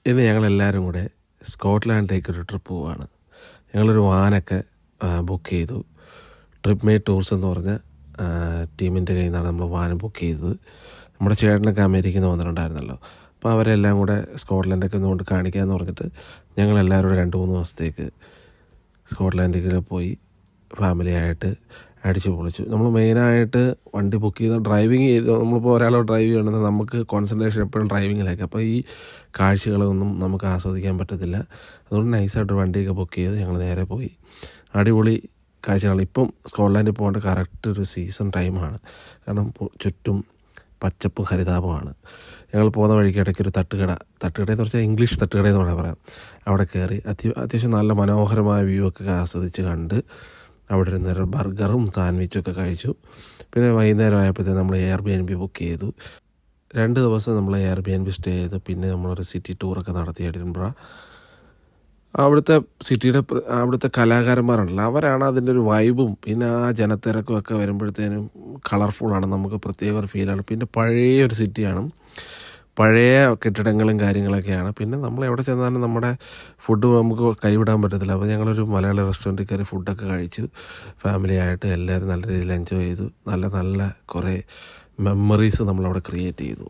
ഇന്ന് ഞങ്ങളെല്ലാവരും കൂടെ സ്കോട്ട്ലാൻഡിലേക്ക് ഒരു ട്രിപ്പ് പോവുകയാണ്. ഞങ്ങളൊരു വാനൊക്കെ ബുക്ക് ചെയ്തു. ട്രിപ്പ് മെയ്ഡ് ടൂർസ് എന്ന് പറഞ്ഞ ടീമിൻ്റെ കയ്യിൽ നിന്നാണ് നമ്മൾ വാൻ ബുക്ക് ചെയ്തത്. നമ്മുടെ ചേട്ടനൊക്കെ അമേരിക്കയിൽ നിന്ന് വന്നിട്ടുണ്ടായിരുന്നല്ലോ. അപ്പോൾ അവരെല്ലാം കൂടെ സ്കോട്ട്ലാൻഡൊക്കെ ഒന്നുകൊണ്ട് കാണിക്കാമെന്ന് പറഞ്ഞിട്ട് ഞങ്ങളെല്ലാവരും കൂടെ 2-3 ദിവസത്തേക്ക് സ്കോട്ട്ലാൻഡിൽ പോയി ഫാമിലിയായിട്ട് അടിച്ച് പൊളിച്ചു. നമ്മൾ മെയിനായിട്ട് വണ്ടി ബുക്ക് ചെയ്ത് ഡ്രൈവിങ് ചെയ്ത് നമ്മളിപ്പോൾ ഒരാളോ ഡ്രൈവ് ചെയ്യണമെന്ന് നമുക്ക് കോൺസെൻട്രേഷൻ എപ്പോഴും ഡ്രൈവിങ്ങിലേക്ക്. അപ്പോൾ ഈ കാഴ്ചകളൊന്നും നമുക്ക് ആസ്വദിക്കാൻ പറ്റത്തില്ല. അതുകൊണ്ട് നൈസായിട്ട് വണ്ടിയൊക്കെ ബുക്ക് ചെയ്ത് ഞങ്ങൾ നേരെ പോയി. അടിപൊളി കാഴ്ചകൾ. ഇപ്പം സ്കോട്ട്ലാൻഡിൽ പോകേണ്ട കറക്റ്റ് ഒരു സീസൺ ടൈമാണ്. കാരണം ചുറ്റും പച്ചപ്പും ഹരിതാപമാണ്. ഞങ്ങൾ പോകുന്ന വഴിക്ക് ഇടയ്ക്കൊരു തട്ടുകടയെന്ന് വെച്ചാൽ ഇംഗ്ലീഷ് തട്ടുകടയെന്ന് വേണമെങ്കിൽ പറയാം. അവിടെ കയറി അത്യാവശ്യം നല്ല മനോഹരമായ വ്യൂ ഒക്കെ ആസ്വദിച്ച് കണ്ട് അവിടെ ഇരുന്നൊരു ബർഗറും സാൻഡ്വിച്ചും ഒക്കെ കഴിച്ചു. പിന്നെ വൈകുന്നേരം ആയപ്പോഴത്തേക്കും നമ്മൾ എയർബിഎൻബി ബുക്ക് ചെയ്തു. 2 ദിവസം നമ്മൾ എയർബിഎൻബി സ്റ്റേ ചെയ്തു. പിന്നെ നമ്മളൊരു സിറ്റി ടൂറൊക്കെ നടത്തി എഡിൻബറ. അവിടുത്തെ കലാകാരന്മാരുണ്ടല്ലോ, അവരാണ് അതിൻ്റെ ഒരു വൈബും പിന്നെ ആ ജനത്തിരക്കും ഒക്കെ വരുമ്പോഴത്തേനും കളർഫുള്ളാണ്. നമുക്ക് പ്രത്യേക ഒരു ഫീലാണ്. പിന്നെ പഴയ ഒരു സിറ്റിയാണ്, പഴയ കെട്ടിടങ്ങളും കാര്യങ്ങളൊക്കെയാണ്. പിന്നെ നമ്മൾ എവിടെ ചെന്നാലും നമ്മുടെ ഫുഡ് നമുക്ക് കൈവിടാൻ പറ്റത്തില്ല. അപ്പോൾ ഞങ്ങളൊരു മലയാളി റെസ്റ്റോറൻറ്റിൽ കയറി ഫുഡൊക്കെ കഴിച്ചു. ഫാമിലിയായിട്ട് എല്ലാവരും നല്ല രീതിയിൽ എൻജോയ് ചെയ്തു. നല്ല കുറേ മെമ്മറീസ് നമ്മളവിടെ ക്രിയേറ്റ് ചെയ്തു.